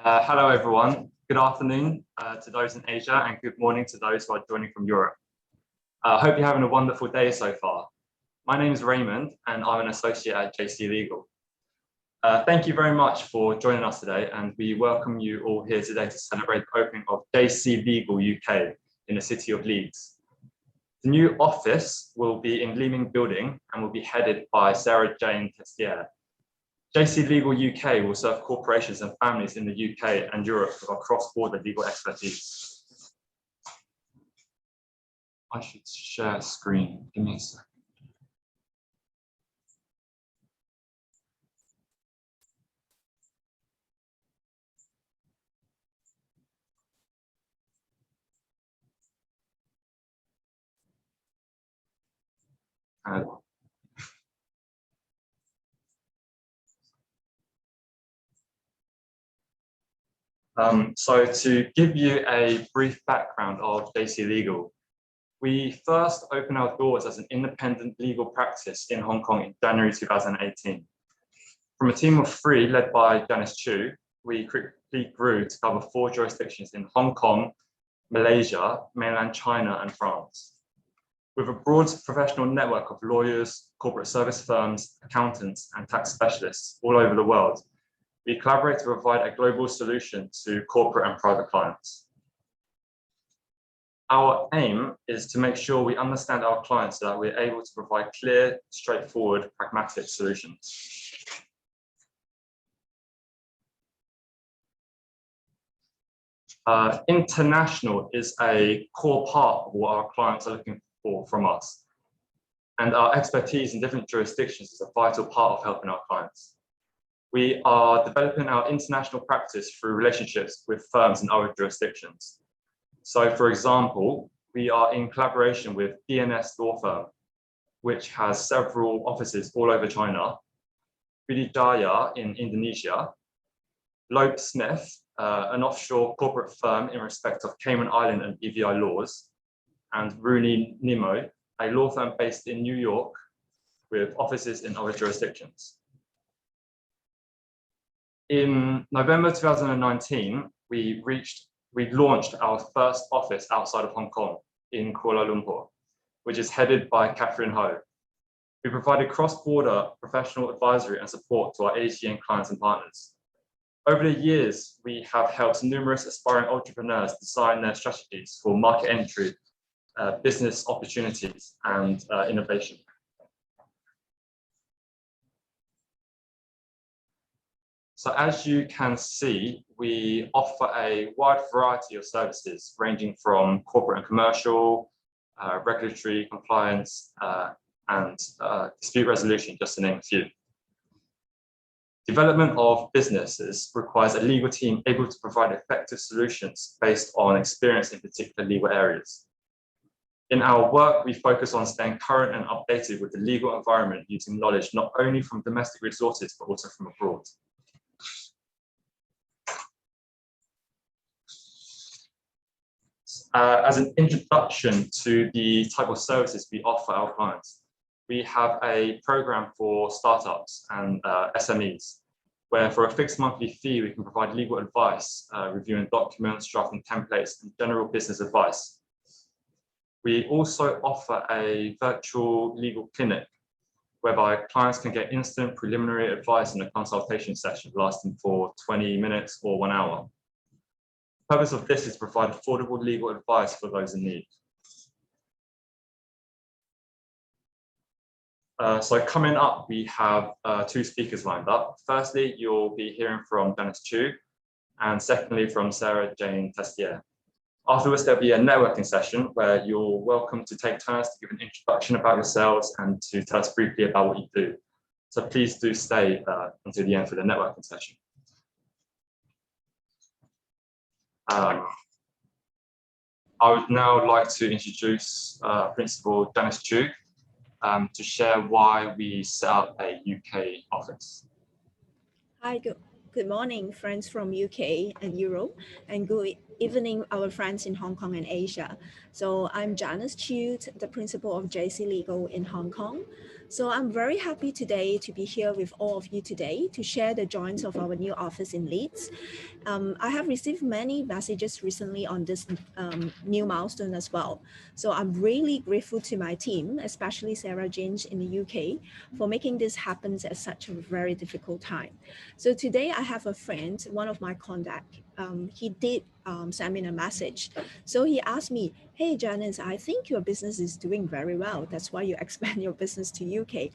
Hello, everyone. Good afternoon to those in Asia and good morning to those who are joining from Europe. I hope you're having a wonderful day so far. My name is Raymond and I'm an associate at JC Legal. Thank you very much for joining us today, and we welcome you all here today to celebrate the opening of JC Legal UK in the city of Leeds. The new office will be in Leeming Building and will be headed by Sarah Jane Testier. JC Legal UK will serve corporations and families in the UK and Europe with our cross-border legal expertise. I should share screen. Give me a second. So to give you a brief background of JC Legal, we first opened our doors as an independent legal practice in Hong Kong in January 2018. From a team of 3 led by Janice Chew, we quickly grew to cover 4 jurisdictions in Hong Kong, Malaysia, mainland China, and France. With a broad professional network of lawyers, corporate service firms, accountants, and tax specialists all over the world, we collaborate to provide a global solution to corporate and private clients. Our aim is to make sure we understand our clients so that we're able to provide clear, straightforward, pragmatic solutions. International is a core part of what our clients are looking for from us. And our expertise in different jurisdictions is a vital part of helping our clients. We are developing our international practice through relationships with firms in other jurisdictions. So, for example, we are in collaboration with DNS Law Firm, which has several offices all over China, Budijaya in Indonesia, Loeb Smith, an offshore corporate firm in respect of Cayman Island and EVI laws, and Rooney Nimmo, a law firm based in New York with offices in other jurisdictions. In November 2019, we launched our first office outside of Hong Kong in Kuala Lumpur, which is headed by Kathryn. We provided cross-border professional advisory and support to our ASEAN clients and partners. Over the years, we have helped numerous aspiring entrepreneurs design their strategies for market entry, business opportunities, and innovation. So as you can see, we offer a wide variety of services ranging from corporate and commercial, regulatory compliance, and dispute resolution, just to name a few. Development of businesses requires a legal team able to provide effective solutions based on experience in particular legal areas. In our work, we focus on staying current and updated with the legal environment using knowledge not only from domestic resources, but also from abroad. As an introduction to the type of services we offer our clients, we have a program for startups and SMEs, where for a fixed monthly fee, we can provide legal advice, reviewing documents, drafting templates, and general business advice. We also offer a virtual legal clinic, whereby clients can get instant preliminary advice in a consultation session lasting for 20 minutes or 1 hour. The purpose of this is to provide affordable legal advice for those in need. So coming up, we have 2 speakers lined up. Firstly, you'll be hearing from Janice Chew, and secondly, from Sarah Jane Testier. Afterwards, there'll be a networking session where you're welcome to take turns to give an introduction about yourselves and to tell us briefly about what you do. So please do stay until the end for the networking session. I would now like to introduce Principal Janice Chew to share why we set up a UK office. Hi, good morning, friends from UK and Europe, and good evening, our friends in Hong Kong and Asia. So I'm Janice Chew, the principal of JC Legal in Hong Kong. So I'm very happy today to be here with all of you today to share the joins of our new office in Leeds. I have received many messages recently on this new milestone as well. So I'm really grateful to my team, especially Sarah Jane in the UK, for making this happen at such a very difficult time. So today I have a friend, one of my contact, he did send me a message. So he asked me, hey Janice, I think your business is doing very well. That's why you expand your business to UK.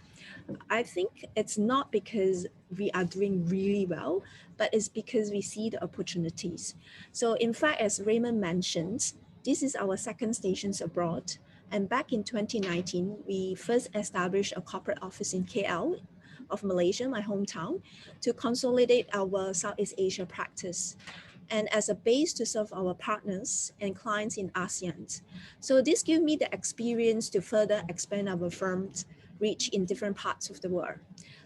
I think it's not because we are doing really well, but it's because we see the opportunities. So in fact, as Raymond mentioned, this is our second stations abroad. And back in 2019, we first established a corporate office in KL of Malaysia, my hometown, to consolidate our Southeast Asia practice and as a base to serve our partners and clients in ASEAN. So this gives me the experience to further expand our firm's reach in different parts of the world.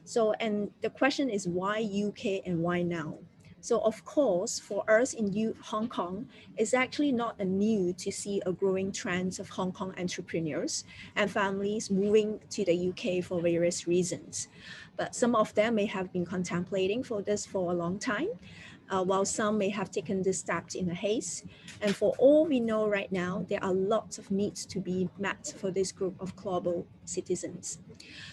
So, and the question is why UK and why now? So of course, for us in Hong Kong, it's actually not new to see a growing trend of Hong Kong entrepreneurs and families moving to the UK for various reasons. But some of them may have been contemplating for this for a long time, while some may have taken this step in a haste. And for all we know right now, there are lots of needs to be met for this group of global citizens.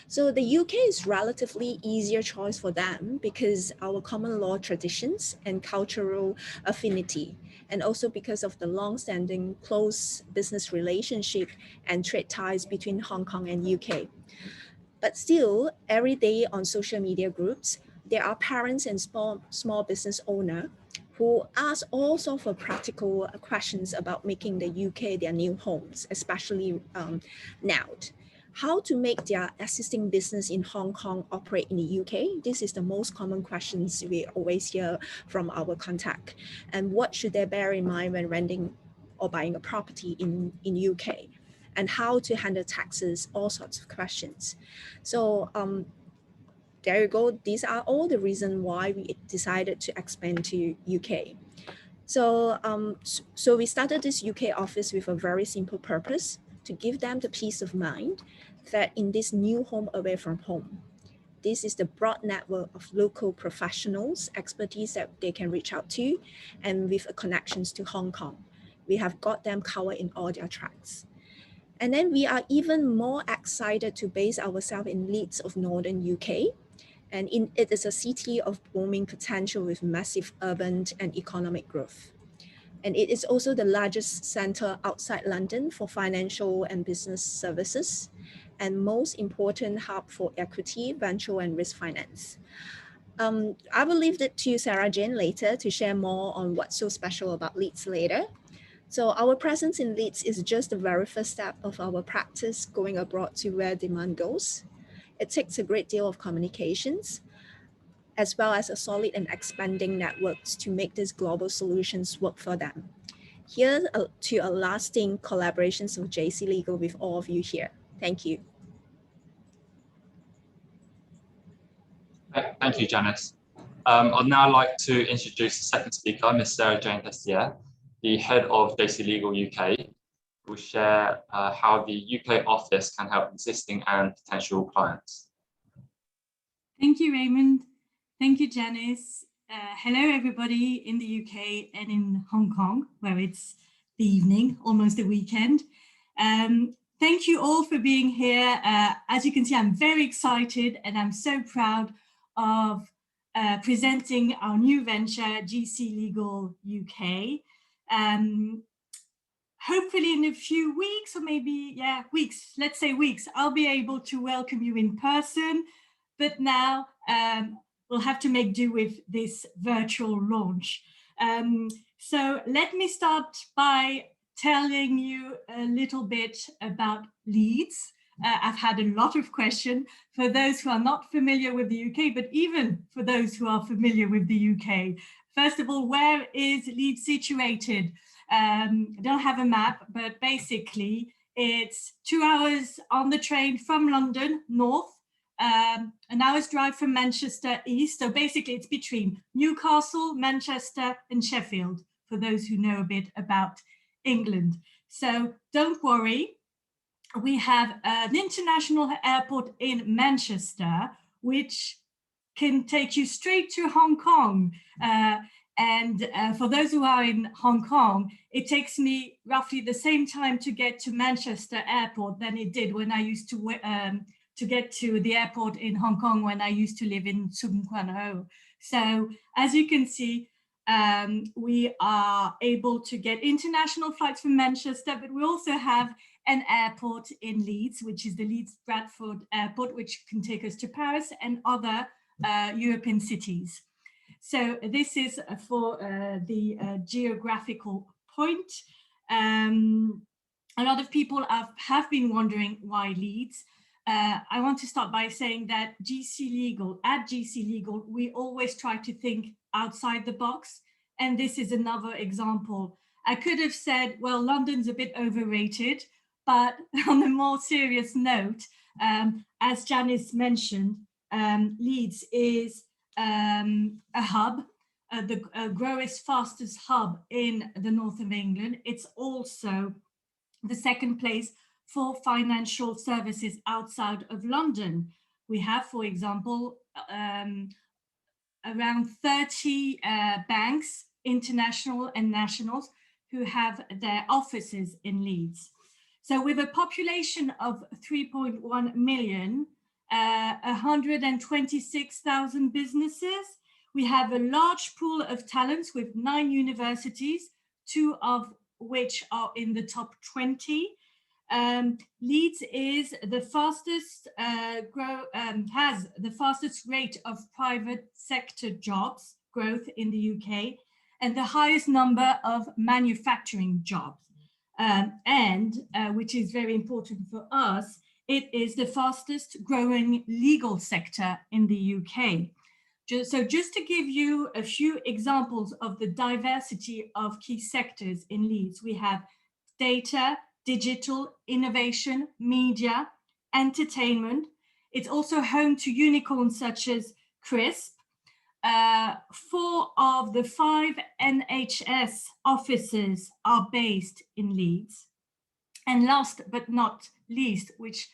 So the UK is relatively easier choice for them because our common law traditions and cultural affinity, and also because of the long-standing close business relationship and trade ties between Hong Kong and UK. But still, every day on social media groups, there are parents and small business owners who ask all sorts of practical questions about making the UK their new homes, especially now. How to make their existing business in Hong Kong operate in the UK? This is the most common questions we always hear from our contact. And what should they bear in mind when renting or buying a property in UK? And how to handle taxes, all sorts of questions. So there you go. These are all the reasons why we decided to expand to UK. So, so we started this UK office with a very simple purpose, to give them the peace of mind that in this new home away from home, this is the broad network of local professionals, expertise that they can reach out to, and with connections to Hong Kong. We have got them covered in all their tracks. And then we are even more excited to base ourselves in Leeds of Northern UK. And it is a city of booming potential with massive urban and economic growth. And it is also the largest center outside London for financial and business services, and most important hub for equity, venture, and risk finance. I will leave it to Sarah Jane later to share more on what's so special about Leeds later. So our presence in Leeds is just the very first step of our practice going abroad to where demand goes. It takes a great deal of communications, as well as a solid and expanding networks to make these global solutions work for them. Here's to a lasting collaborations of JC Legal with all of you here. Thank you. Thank you, Janice. I'd now like to introduce the second speaker, Ms Sarah Jane Testier, the head of JC Legal UK, who will share how the UK office can help existing and potential clients. Thank you, Raymond. Thank you, Janice. Hello, everybody in the UK and in Hong Kong, where it's the evening, almost the weekend. Thank you all for being here. As you can see, I'm very excited and I'm so proud of presenting our new venture, JC Legal UK. Hopefully in a few weeks, or maybe, weeks, let's say weeks, I'll be able to welcome you in person. But now we'll have to make do with this virtual launch. So let me start by telling you a little bit about Leeds. I've had a lot of questions for those who are not familiar with the UK, but even for those who are familiar with the UK. First of all, where is Leeds situated? I don't have a map, but basically it's 2 hours on the train from London, north, an hour's drive from Manchester east. So basically it's between Newcastle, Manchester and Sheffield, for those who know a bit about England. So don't worry, we have an international airport in Manchester, which can take you straight to Hong Kong. And for those who are in Hong Kong, it takes me roughly the same time to get to Manchester Airport than it did when I used to get to the airport in Hong Kong when I used to live in Tsuen Kwan Ho. So as you can see, we are able to get international flights from Manchester, but we also have an airport in Leeds, which is the Leeds Bradford Airport, which can take us to Paris and other European cities. So this is for the geographical point. A lot of people have been wondering why Leeds. I want to start by saying that at GC Legal, we always try to think outside the box. And this is another example. I could have said, well, London's a bit overrated, but on a more serious note, as Janice mentioned, Leeds is a hub, the growest, fastest hub in the north of England. It's also the second place for financial services outside of London. We have, for example, around 30 banks, international and nationals, who have their offices in Leeds. So with a population of 3.1 million, 126,000 businesses, we have a large pool of talents with 9 universities, 2 of which are in the top 20. Leeds is the fastest has the fastest rate of private sector jobs growth in the UK and the highest number of manufacturing jobs. Which is very important for us, it is the fastest growing legal sector in the UK. So just to give you a few examples of the diversity of key sectors in Leeds, we have data, digital, innovation, media, entertainment. It's also home to unicorns such as CRISP. 4 of the 5 NHS offices are based in Leeds. And last but not least, which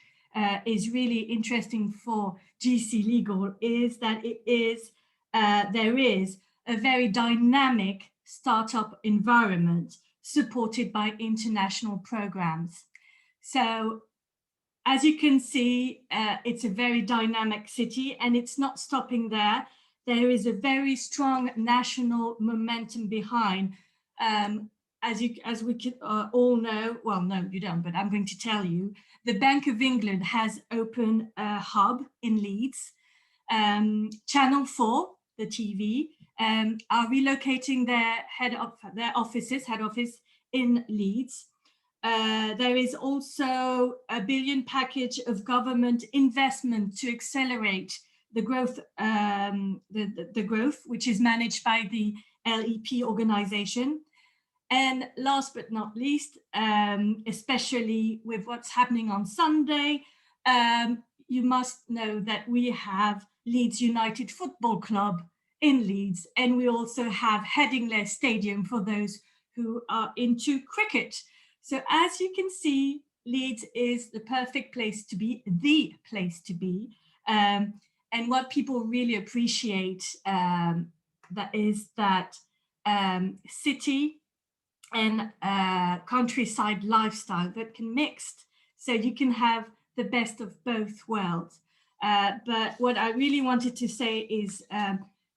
is really interesting for GC Legal, is that there is a very dynamic startup environment supported by international programs. So as you can see, it's a very dynamic city, and it's not stopping there. There is a very strong national momentum behind. As we can, all know, well, no, you don't, but I'm going to tell you, the Bank of England has opened a hub in Leeds. Channel 4, the TV, are relocating their head office in Leeds. There is also a $1 billion package of government investment to accelerate the growth, the growth, which is managed by the LEP organization. And last but not least, especially with what's happening on Sunday, you must know that we have Leeds United Football Club in Leeds, and we also have Headingley Stadium for those who are into cricket. So as you can see, Leeds is the perfect place to be, the place to be. And what people really appreciate that is that city and countryside lifestyle that can mix, so you can have the best of both worlds. But what I really wanted to say is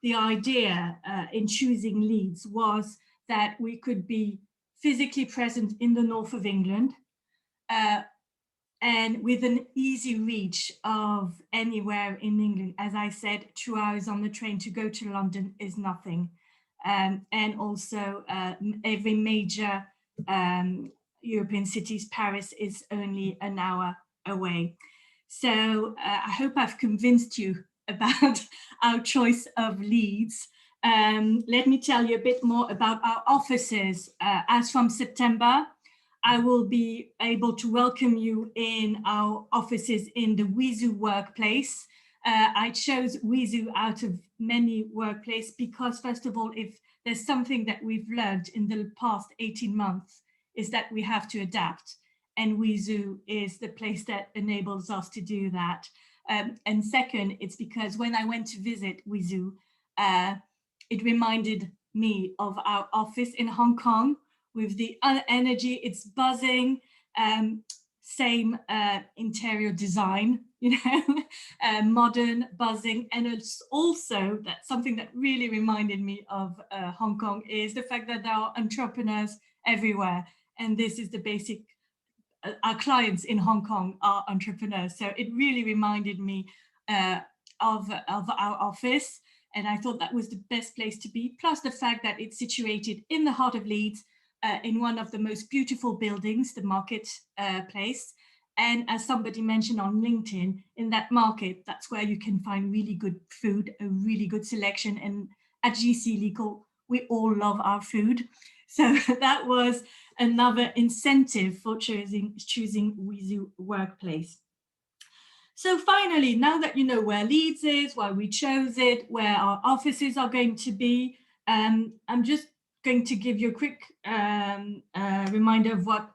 the idea in choosing Leeds was that we could be physically present in the north of England and with an easy reach of anywhere in England. As I said, 2 hours on the train to go to London is nothing. And also every major European cities, Paris is only an hour away. So I hope I've convinced you about our choice of Leeds. Let me tell you a bit more about our offices. As from September, I will be able to welcome you in our offices in the Wizu workplace. I chose Wizu out of many workplaces because, first of all, if there's something that we've learned in the past 18 months, is that we have to adapt. and WeZoo is the place that enables us to do that. And second, it's because when I went to visit WeZoo, it reminded me of our office in Hong Kong with the energy, it's buzzing, same interior design, you know, modern, buzzing. And it's also that something that really reminded me of Hong Kong is the fact that there are entrepreneurs everywhere. And this is the basic, our clients in Hong Kong are entrepreneurs. So it really reminded me of our office. And I thought that was the best place to be. Plus the fact that it's situated in the heart of Leeds, in one of the most beautiful buildings, the market place. And as somebody mentioned on LinkedIn, in that market, that's where you can find really good food, a really good selection. And at GC Legal, we all love our food. So that was another incentive for choosing WeZoo Workplace. So finally, now that you know where Leeds is, why we chose it, where our offices are going to be, I'm just going to give you a quick reminder of what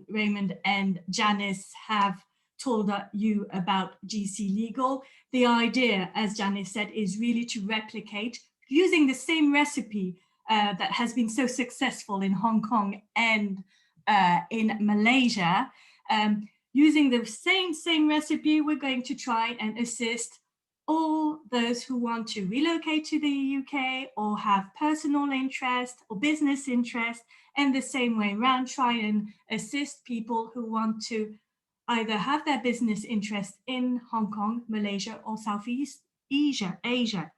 Raymond and Janice have told you about GC Legal. The idea, as Janice said, is really to replicate using the same recipe that has been so successful in Hong Kong and in Malaysia. Using the same recipe, we're going to try and assist all those who want to relocate to the UK or have personal interest or business interest, and the same way around, try and assist people who want to either have their business interest in Hong Kong, Malaysia, or Southeast Asia.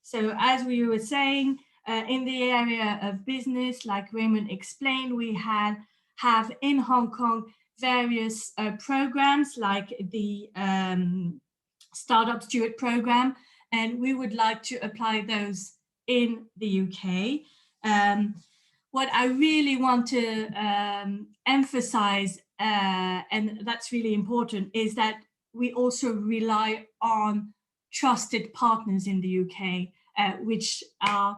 So as we were saying, in the area of business, like Raymond explained, we have in Hong Kong various programs like the Startup Steward program, and we would like to apply those in the UK. What I really want to emphasize, and that's really important, is that we also rely on trusted partners in the UK, which are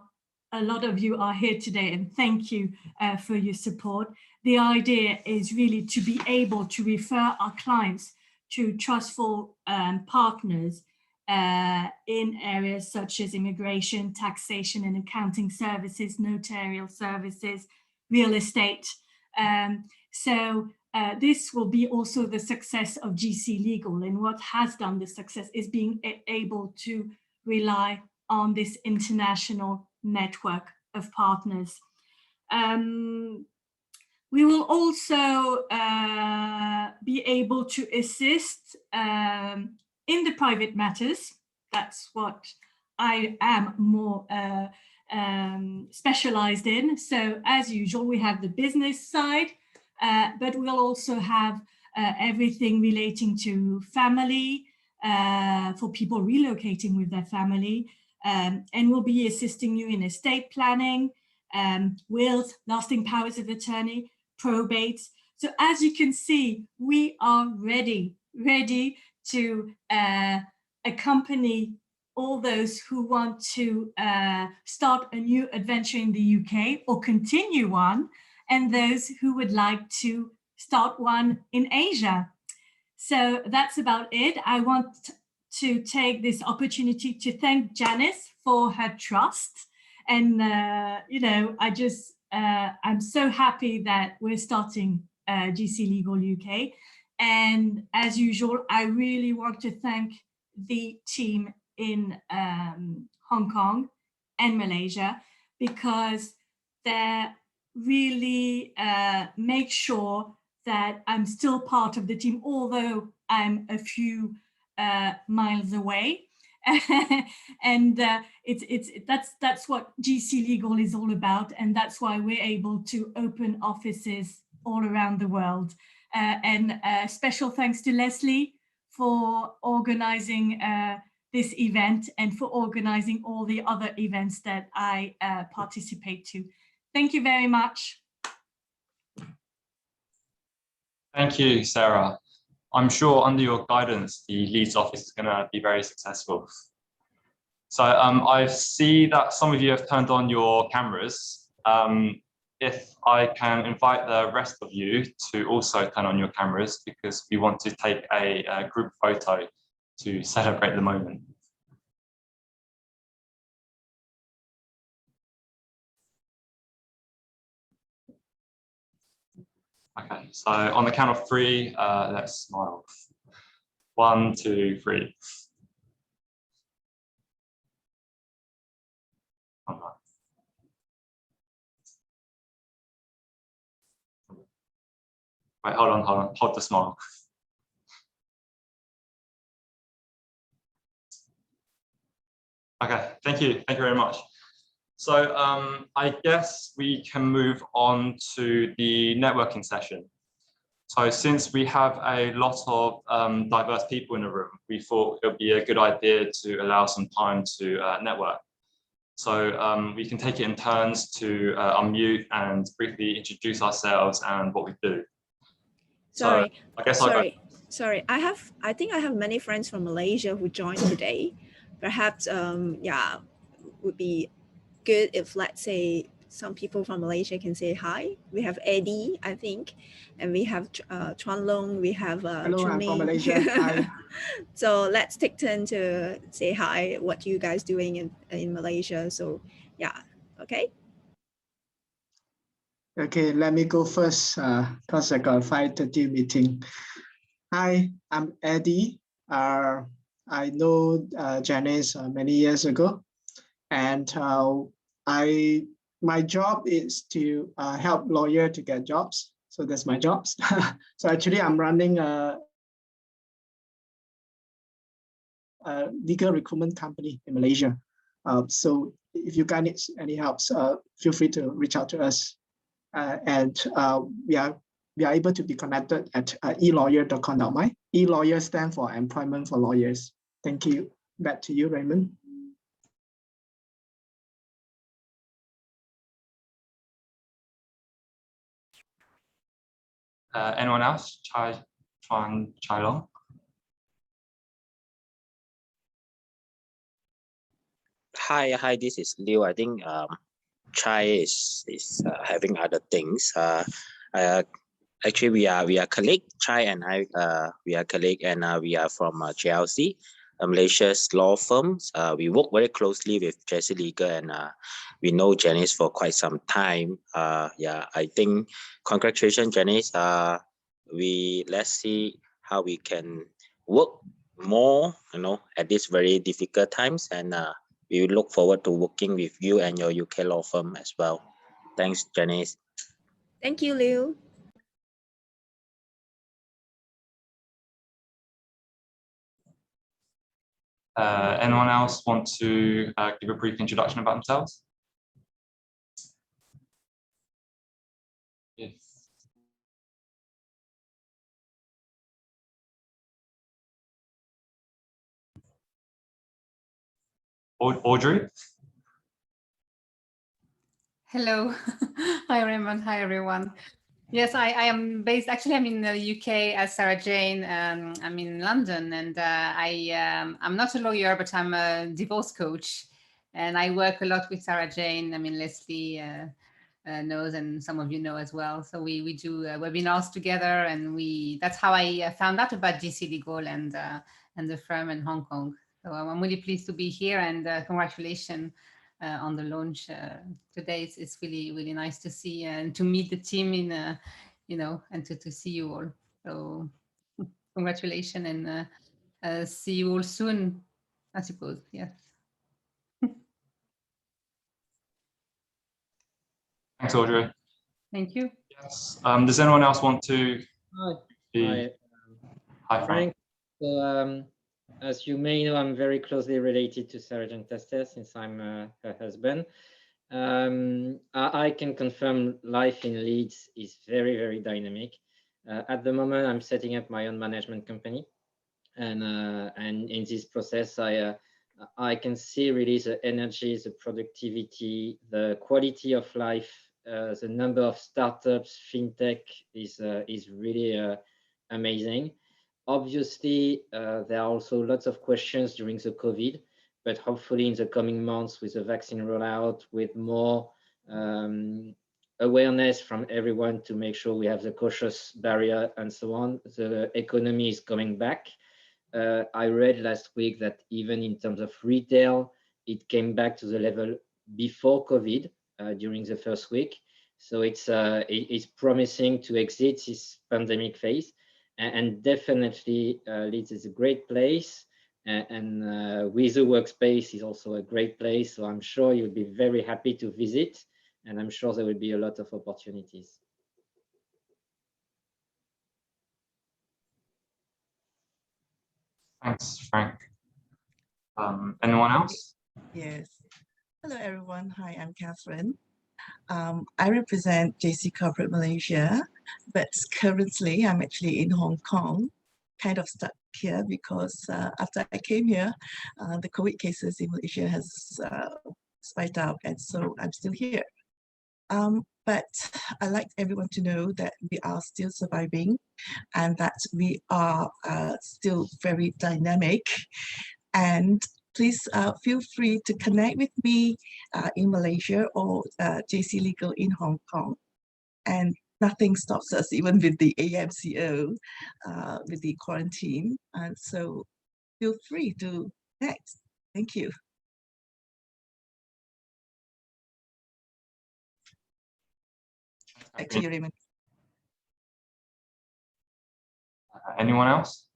a lot of you are here today, and thank you for your support. The idea is really to be able to refer our clients to trustful partners in areas such as immigration, taxation and accounting services, notarial services, real estate. So this will be also the success of GC Legal, and what has done the success is being able to rely on this international network of partners. We will also be able to assist in the private matters. That's what I am more specialized in. So as usual, we have the business side, but we'll also have everything relating to family, for people relocating with their family, and we'll be assisting you in estate planning, wills, lasting powers of attorney, probate. So as you can see, we are ready to accompany all those who want to start a new adventure in the UK or continue one, and those who would like to start one in Asia. So that's about it. I want to take this opportunity to thank Janice for her trust. And, you know, I'm so happy that we're starting GC Legal UK. And as usual, I really want to thank the team in Hong Kong and Malaysia, because they really make sure that I'm still part of the team, although I'm a few miles away. And that's what GC Legal is all about, and that's why we're able to open offices all around the world. And special thanks to Leslie for organizing this event and for organizing all the other events that I participate to. Thank you very much. Thank you, Sarah. I'm sure under your guidance, the Leeds office is going to be very successful. So I see that some of you have turned on your cameras. if I can invite the rest of you to also turn on your cameras, because we want to take a group photo to celebrate the moment. Okay, so on the count of three, let's smile. 1, 2, 3. Wait, hold on, hold the smile. Okay, thank you very much. So I guess we can move on to the networking session. So since we have a lot of diverse people in the room, we thought it would be a good idea to allow some time to network. So we can take it in turns to unmute and briefly introduce ourselves and what we do. Sorry, so I guess sorry. I think I have many friends from Malaysia who joined today. Perhaps, yeah, would be good if, let's say, some people from Malaysia can say hi. We have Eddie, I think, and we have Chuan Long, we have Hello, I'm from Chumi. Malaysia. Hi. So let's take turn to say hi, what you guys doing in Malaysia. So yeah, okay. Okay, let me go first because I got a 5:30 meeting. Hi, I'm Eddie. I know Janice many years ago, and my job is to help lawyers to get jobs. So that's my job. So actually, I'm running a legal recruitment company in Malaysia. So if you guys need any help, feel free to reach out to us. And we are able to be connected at elawyer.com.my. ELawyer stands for Employment for Lawyers. Thank you. Back to you, Raymond. Anyone else? Chai Long? Hi, this is Liu. I think Chai is having other things. Actually, we are colleague. Chai and I, we are colleague, and we are from JLC, Malaysia's law firms. We work very closely with Jesse Legal, and we know Janice for quite some time. Yeah, I think congratulations, Janice. Let's see how we can work more, at these very difficult times, and we look forward to working with you and your UK law firm as well. Thanks, Janice. Thank you, Liu. Anyone else want to give a brief introduction about themselves? Yes. Audrey? Hello. Hi, Raymond. Hi, everyone. Yes, I am based, actually, I'm in the UK as Sarah Jane. I'm in London, and I'm not a lawyer, but I'm a divorce coach. And I work a lot with Sarah Jane. I mean, Leslie knows, and some of you know as well. So we do webinars together, and that's how I found out about GC Legal and the firm in Hong Kong. So I'm really pleased to be here, and congratulations on the launch today. It's really, really nice to see and to meet the team in, and to see you all. So congratulations, and see you all soon, I suppose. Yes. Thanks, Audrey. Thank you. Yes. Does anyone else want to? Hi, Frank. So, as you may know, I'm very closely related to Sarah Jane Tester since I'm her husband. I can confirm life in Leeds is very, very dynamic. At the moment, I'm setting up my own management company, and in this process, I can see really the energy, the productivity, the quality of life, the number of startups, fintech is really amazing. Obviously, there are also lots of questions during the COVID, but hopefully in the coming months with the vaccine rollout, with more awareness from everyone to make sure we have the cautious barrier and so on. The economy is coming back. I read last week that even in terms of retail, it came back to the level before COVID during the first week. So it's promising to exit this pandemic phase, and definitely Leeds is a great place, and with the workspace is also a great place. So I'm sure you'll be very happy to visit, and I'm sure there will be a lot of opportunities. Thanks, Frank. Anyone else? Yes. Hello, everyone. Hi, I'm Kathryn. I represent JC Corporate Malaysia, but currently I'm actually in Hong Kong, kind of stuck here because after I came here, the COVID cases in Malaysia has spiked up, and so I'm still here. But I'd like everyone to know that we are still surviving and that we are still very dynamic. And please feel free to connect with me in Malaysia or JC Legal in Hong Kong. And nothing stops us, even with the AMCO, with the quarantine. And so feel free to connect. Thank you. Back to you, Raymond. Anyone else?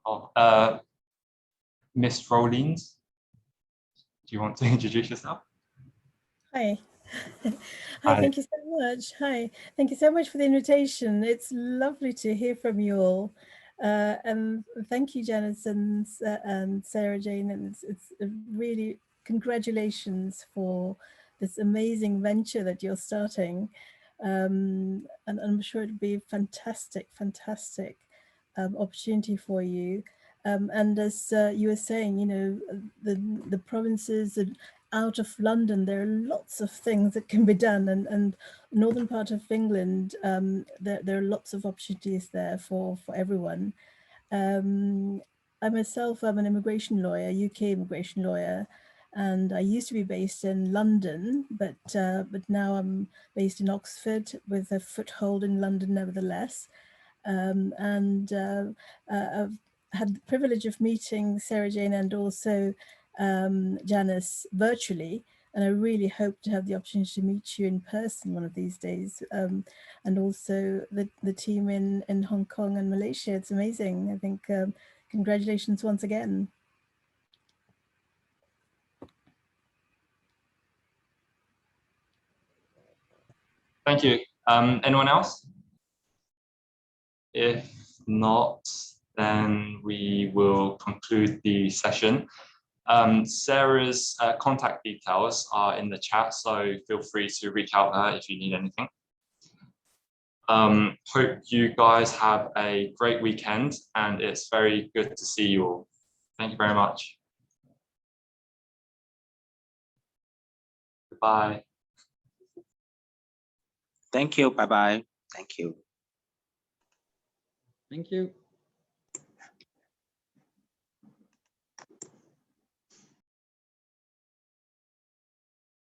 Oh, Ms. Rollins, do you want to introduce yourself? Hi. Hi, Hi. thank you so much. Hi, thank you so much for the invitation. It's lovely to hear from you all. And thank you, Janice and Sarah Jane. And it's really congratulations for this amazing venture that you're starting. And I'm sure it'll be a fantastic opportunity for you. And as you were saying, you know, the provinces and out of London, there are lots of things that can be done, and northern part of England, there are lots of opportunities there for everyone. I myself am an immigration lawyer, UK immigration lawyer, and I used to be based in London, but now I'm based in Oxford with a foothold in London nevertheless. I've had the privilege of meeting Sarah Jane and also Janice virtually, and I really hope to have the opportunity to meet you in person one of these days, and also the team in Hong Kong and Malaysia. It's amazing. I think congratulations once again. Thank you. Anyone else? If not, then we will conclude the session. Sarah's contact details are in the chat, so feel free to reach out to her if you need anything. Hope you guys have a great weekend, and it's very good to see you all. Thank you very much. Goodbye. Thank you. Bye-bye. Thank you. Thank you.